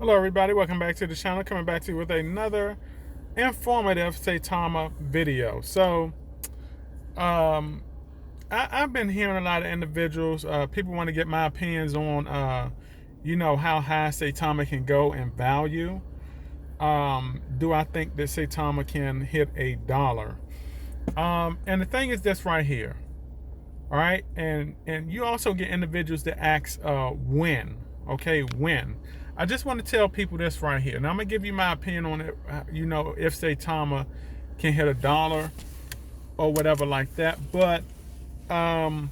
Hello everybody, welcome back to the channel. Coming back to you with another informative Saitama video. So I've been hearing a lot of individuals, people want to get my opinions on how high Saitama can go in value. Do I think that Saitama can hit $1? And the thing is this right here. All right, and you also get individuals that ask when. Okay, when. I just want to tell people this right here. Now I'm gonna give you my opinion on it. If Saitama can hit $1 or whatever like that. But when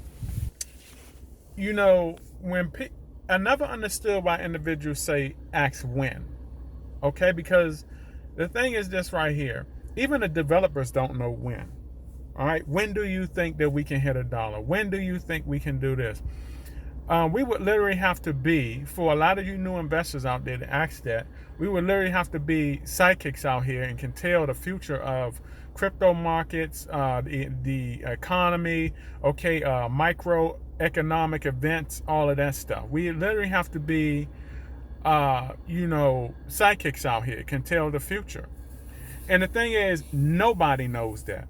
I never understood why individuals say ask when. Okay, because the thing is this right here. Even the developers don't know when. All right, when do you think that we can hit $1? When do you think we can do this? We would literally have to be, for a lot of you new investors out there to ask that, we would literally have to be psychics out here and can tell the future of crypto markets, the economy, microeconomic events, all of that stuff. We literally have to be, psychics out here can tell the future. And the thing is, nobody knows that.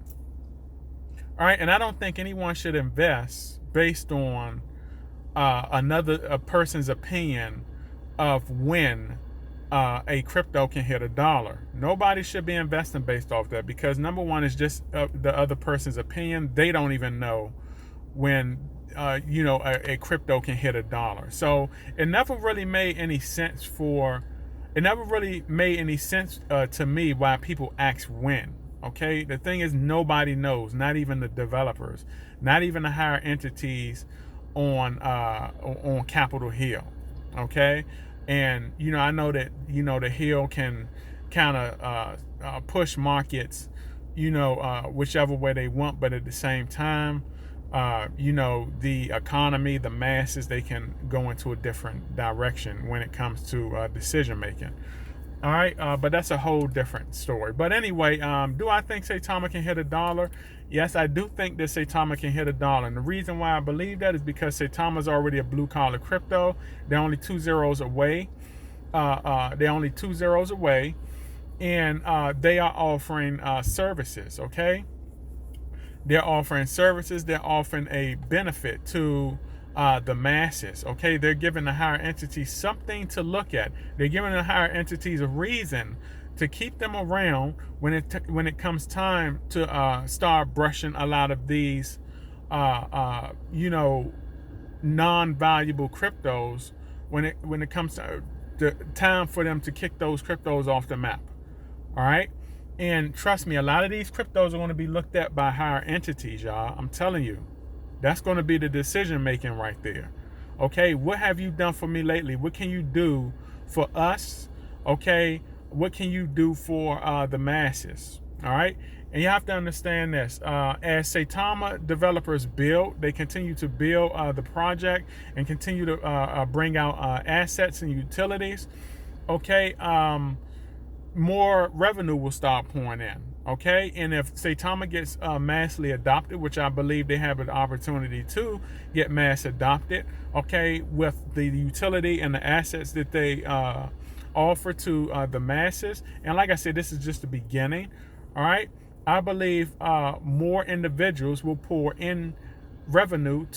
All right, and I don't think anyone should invest based on another person's opinion of when a crypto can hit $1. Nobody should be investing based off that, because number one is just the other person's opinion. They don't even know when a crypto can hit $1. So it never really made any sense to me why people ask when. Okay, the thing is, nobody knows, not even the developers, not even the higher entities on Capitol Hill. Okay, and I know that the Hill can kind of push markets whichever way they want, but at the same time the economy, the masses, they can go into a different direction when it comes to decision making. All right, but that's a whole different story. But anyway, do I think Saitama can hit $1? Yes, I do think that Saitama can hit $1. And the reason why I believe that is because Saitama is already a blue collar crypto. They're only 2 zeros away. They're only 2 zeros away. And they are offering services, okay? They're offering services. They're offering a benefit to the masses. Okay, they're giving the higher entities something to look at. They're giving the higher entities a reason to keep them around when it comes time to start brushing a lot of these non-valuable cryptos when it comes to the time for them to kick those cryptos off the map. All right. And trust me, a lot of these cryptos are going to be looked at by higher entities, y'all. I'm telling you. That's going to be the decision making right there. Okay, what have you done for me lately? What can you do for us? Okay, what can you do for the masses? All right, and you have to understand this. As Saitama developers build, they continue to build the project and continue to bring out assets and utilities. Okay, more revenue will start pouring in. Okay, and if Saitama gets massively adopted, which I believe they have an opportunity to get mass adopted, okay, with the utility and the assets that they offer to the masses, and like I said, this is just the beginning. All right, I believe more individuals will pour in revenue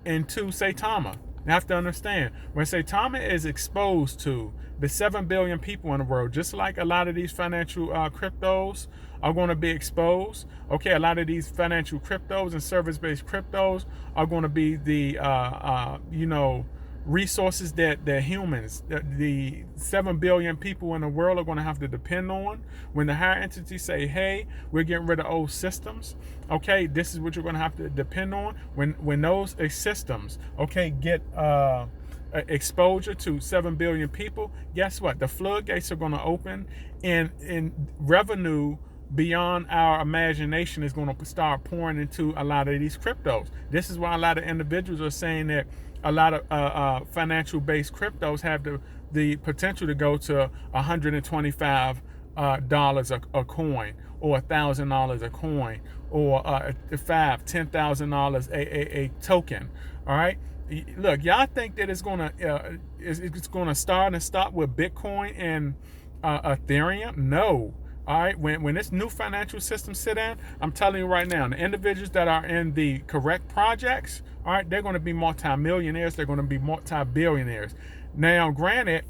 into Saitama. You have to understand, when Saitama is exposed to the 7 billion people in the world, just like a lot of these financial cryptos are going to be exposed. Okay, a lot of these financial cryptos and service-based cryptos are going to be the resources that humans, the 7 billion people in the world, are going to have to depend on. When the higher entities say, hey, we're getting rid of old systems, okay, this is what you're going to have to depend on. When those systems, okay, get exposure to 7 billion people, guess what? The floodgates are going to open, and revenue beyond our imagination is going to start pouring into a lot of these cryptos. This is why a lot of individuals are saying that a lot of financial based cryptos have the potential to go to $125 a coin, or $1,000 a coin, or $10,000 a token. All right, Look, y'all think that it's gonna start and stop with Bitcoin and Ethereum? No. All right, when this new financial system sit in, I'm telling you right now, the individuals that are in the correct projects, all right, they're going to be multimillionaires. They're going to be multi-billionaires. Now, granted,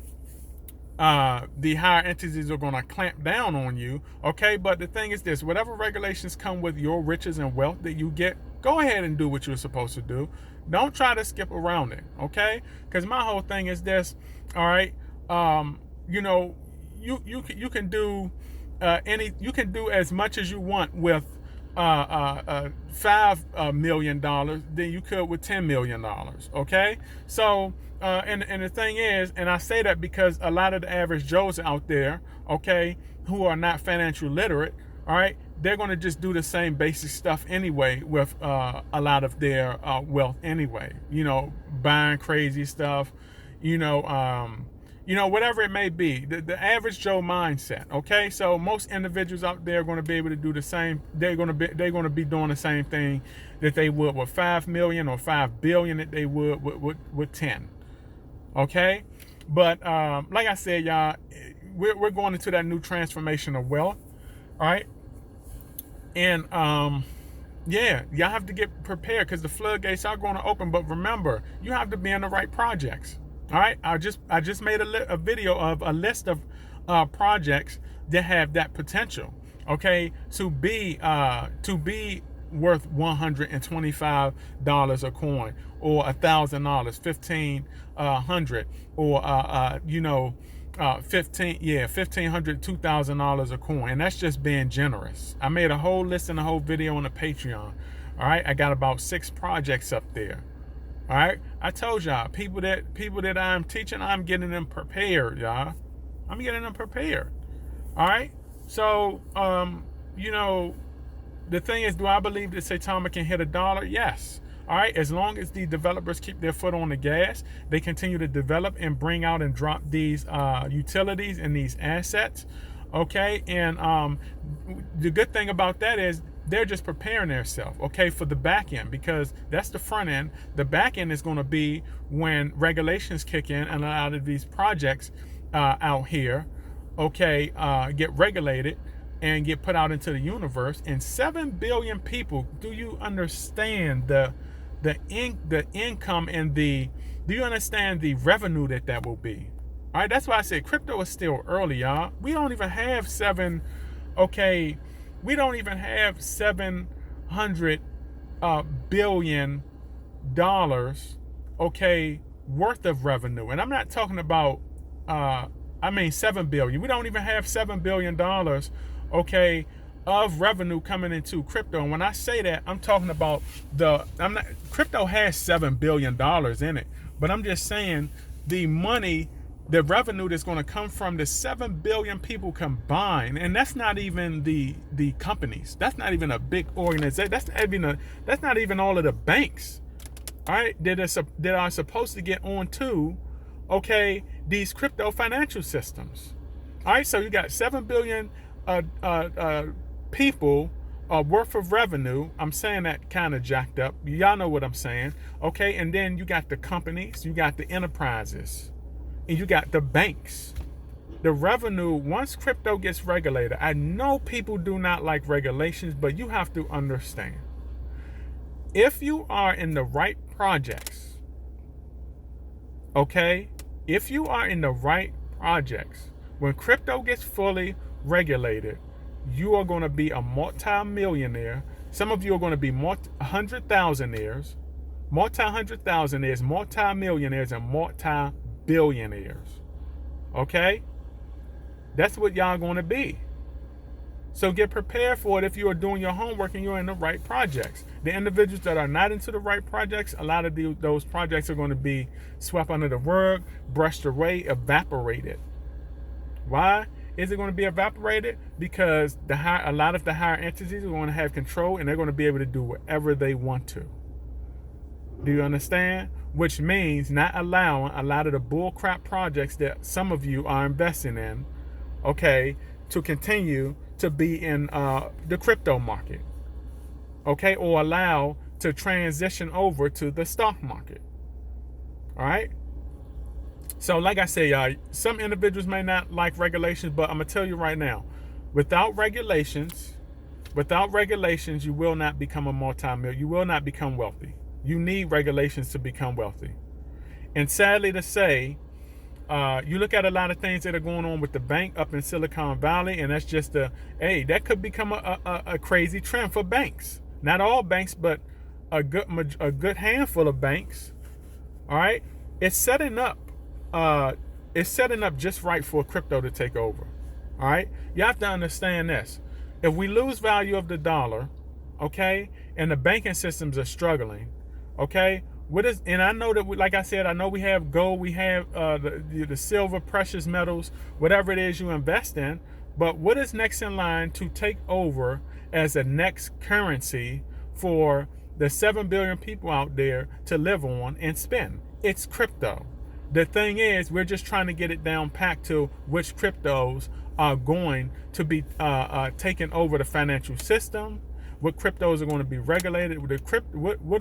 the higher entities are going to clamp down on you, okay? But the thing is this: whatever regulations come with your riches and wealth that you get, go ahead and do what you're supposed to do. Don't try to skip around it, okay? Because my whole thing is this: all right, you know, you can do. You can do as much as you want with $5 million than you could with $10 million. Okay, so and the thing is, and I say that because a lot of the average Joes out there, okay, who are not financial literate, all right, they're going to just do the same basic stuff anyway with a lot of their wealth anyway. You know, buying crazy stuff, you know, whatever it may be, the average Joe mindset. Okay, so most individuals out there are going to be able to do the same. They're going to be doing the same thing that they would with 5 million or 5 billion that they would with 10. Okay, but like I said, y'all, we're going into that new transformation of wealth. All right, and yeah, y'all have to get prepared because the floodgates are going to open. But remember, you have to be in the right projects. All right, I just made a video of a list of projects that have that potential. Okay, to be worth $125 a coin, or $1,000, $1,500, or $1,500, $2,000 a coin, and that's just being generous. I made a whole list and a whole video on the Patreon. All right, I got about 6 projects up there. All right, I told y'all, people that I'm teaching, I'm getting them prepared, y'all. I'm getting them prepared. All right, so you know, the thing is, do I believe that Saitama can hit $1? Yes. All right, as long as the developers keep their foot on the gas, they continue to develop and bring out and drop these utilities and these assets. Okay, and the good thing about that is they're just preparing themselves, okay, for the back end, because that's the front end. The back end is going to be when regulations kick in and a lot of these projects out here, okay, get regulated and get put out into the universe. And 7 billion people, do you understand the income and do you understand the revenue that will be? All right, that's why I said crypto is still early, y'all. We don't even have we don't even have $700 billion, okay, worth of revenue. And I'm not talking about 7 billion. We don't even have $7 billion, okay, of revenue coming into crypto. And when I say that, I'm talking about crypto has $7 billion in it, but I'm just saying the money, the revenue that's going to come from the 7 billion people combined, and that's not even the companies. That's not even a big organization. That's not even all of the banks, all right, that are supposed to get on to, okay, these crypto financial systems. All right, so you got 7 billion people worth of revenue. I'm saying that kind of jacked up. Y'all know what I'm saying, okay? And then you got the companies, you got the enterprises, and you got the banks. The revenue, once crypto gets regulated, I know people do not like regulations, but you have to understand, if you are in the right projects, okay, if you are in the right projects, when crypto gets fully regulated, you are going to be a multi-millionaire. Some of you are going to be multi-hundred-thousandaires, multi-millionaires, and multi-billionaires. Okay? That's what y'all going to be. So get prepared for it if you are doing your homework and you're in the right projects. The individuals that are not into the right projects, a lot of those projects are going to be swept under the rug, brushed away, evaporated. Why is it going to be evaporated? Because a lot of the higher entities are going to have control, and they're going to be able to do whatever they want to. Do you understand? Which means not allowing a lot of the bullcrap projects that some of you are investing in, okay, to continue to be in the crypto market, okay, or allow to transition over to the stock market. All right. So, like I say, y'all, some individuals may not like regulations, but I'm gonna tell you right now, without regulations, you will not become a multi-millionaire. You will not become wealthy. You need regulations to become wealthy. And sadly to say, you look at a lot of things that are going on with the bank up in Silicon Valley, and that's just that could become a crazy trend for banks. Not all banks, but a good handful of banks. All right, it's setting up just right for crypto to take over. All right, you have to understand this. If we lose value of the dollar, okay, and the banking systems are struggling, okay, and I know that, like I said, I know we have gold, we have the silver, precious metals, whatever it is you invest in, but what is next in line to take over as the next currency for the 7 billion people out there to live on and spend? It's crypto. The thing is, we're just trying to get it down packed to which cryptos are going to be taking over the financial system, what cryptos are going to be regulated, what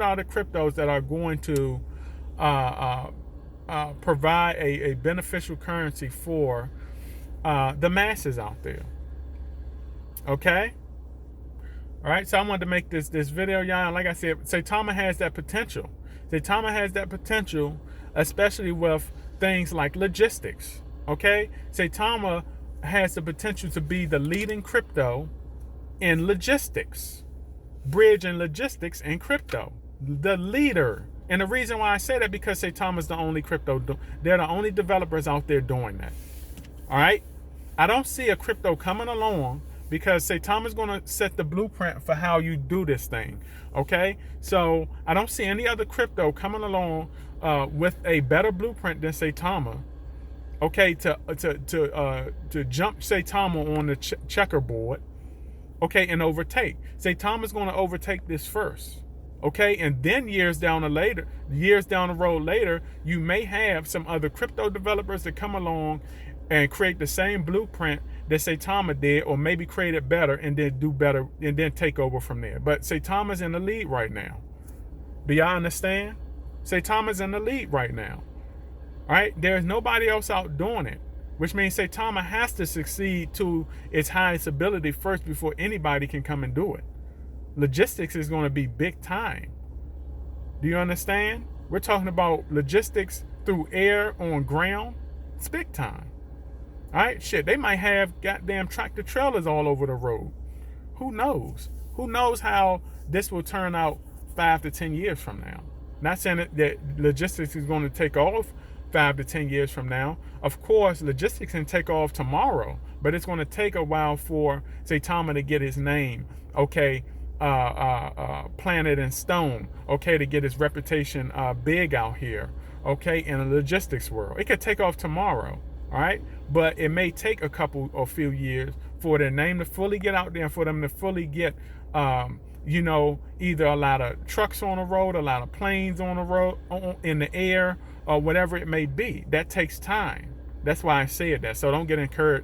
are the cryptos that are going to provide a beneficial currency for the masses out there. Okay? All right, so I wanted to make this video, y'all. Like I said, Saitama has that potential. Saitama has that potential, especially with things like logistics. Okay? Saitama has the potential to be the leading crypto in logistics. Bridge and logistics and crypto. The leader. And the reason why I say that, because Saitama is the only they're the only developers out there doing that. All right? I don't see a crypto coming along, because Saitama is going to set the blueprint for how you do this thing. Okay? So I don't see any other crypto coming along with a better blueprint than Saitama. Okay, to jump Saitama on the checkerboard. Okay, and overtake. Saitama is going to overtake this first. Okay, and then years down the road later, you may have some other crypto developers that come along and create the same blueprint that Saitama did, or maybe create it better and then do better and then take over from there. But Saitama's in the lead right now. Do y'all understand? Saitama's in the lead right now. All right, there's nobody else out doing it, which means Saitama has to succeed to its highest ability first before anybody can come and do it. Logistics is going to be big time. Do you understand? We're talking about logistics through air, on ground. It's big time. All right, shit, they might have goddamn tractor trailers all over the road. Who knows? Who knows how this will turn out 5 to 10 years from now? Not saying that logistics is going to take off 5 to 10 years from now. Of course, logistics can take off tomorrow, but it's going to take a while for Saitama to get his name, okay, planted in stone, okay, to get his reputation big out here, okay, in the logistics world. It could take off tomorrow, all right, but it may take a few years for their name to fully get out there and for them to fully get, either a lot of trucks on the road, a lot of planes on the road, in the air, or whatever it may be. That takes time. That's why I said that. So don't get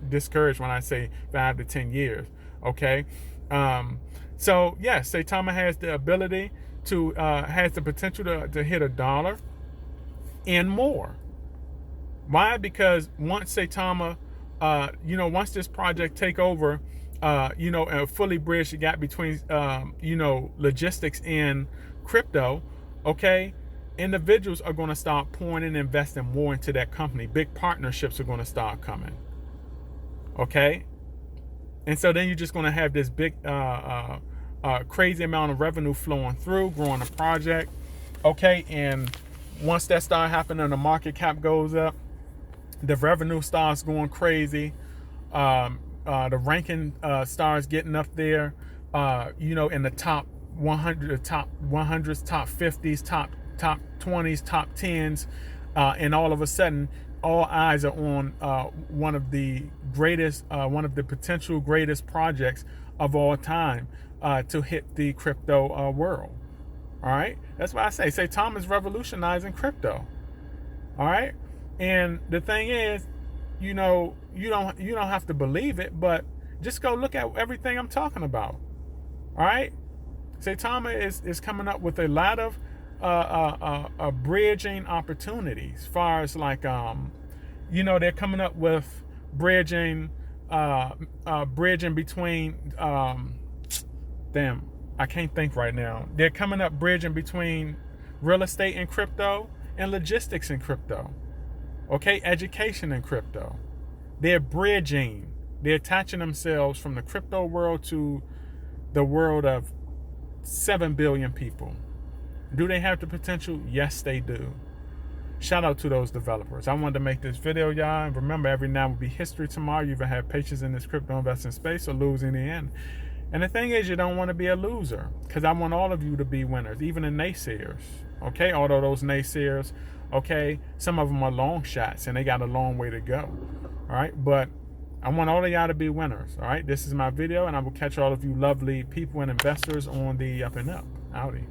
discouraged when I say 5 to 10 years. Okay. So yes, Saitama has the ability to has the potential to hit $1 and more. Why? Because once Saitama, once this project take over, and fully bridge the gap between, logistics and crypto, okay, individuals are going to start pouring and investing more into that company. Big partnerships are going to start coming, okay? And so then you're just going to have this big, crazy amount of revenue flowing through, growing the project, okay? And once that starts happening, the market cap goes up, the revenue starts going crazy, the ranking starts getting up there, in the top 100, the top 100s, top 50s, top 20s, top 10s, and all of a sudden, all eyes are on one of the potential greatest projects of all time to hit the crypto world. All right, that's why I say Saitama is revolutionizing crypto. All right, and the thing is, you don't have to believe it, but just go look at everything I'm talking about. All right, Saitama is coming up with a lot of bridging opportunities, as far as like they're coming up with bridging between damn, I can't think right now. They're coming up bridging between real estate and crypto, and logistics and crypto. Okay, education and crypto. They're bridging. They're attaching themselves from the crypto world to the world of 7 billion people. Do they have the potential? Yes, they do. Shout out to those developers. I wanted to make this video, y'all. And remember, every now will be history tomorrow. You either have patience in this crypto investing space or lose in the end. And the thing is, you don't want to be a loser, because I want all of you to be winners, even the naysayers. Okay, although those naysayers, okay, some of them are long shots and they got a long way to go. All right, but I want all of y'all to be winners. All right, this is my video, and I will catch all of you lovely people and investors on the up and up. Howdy.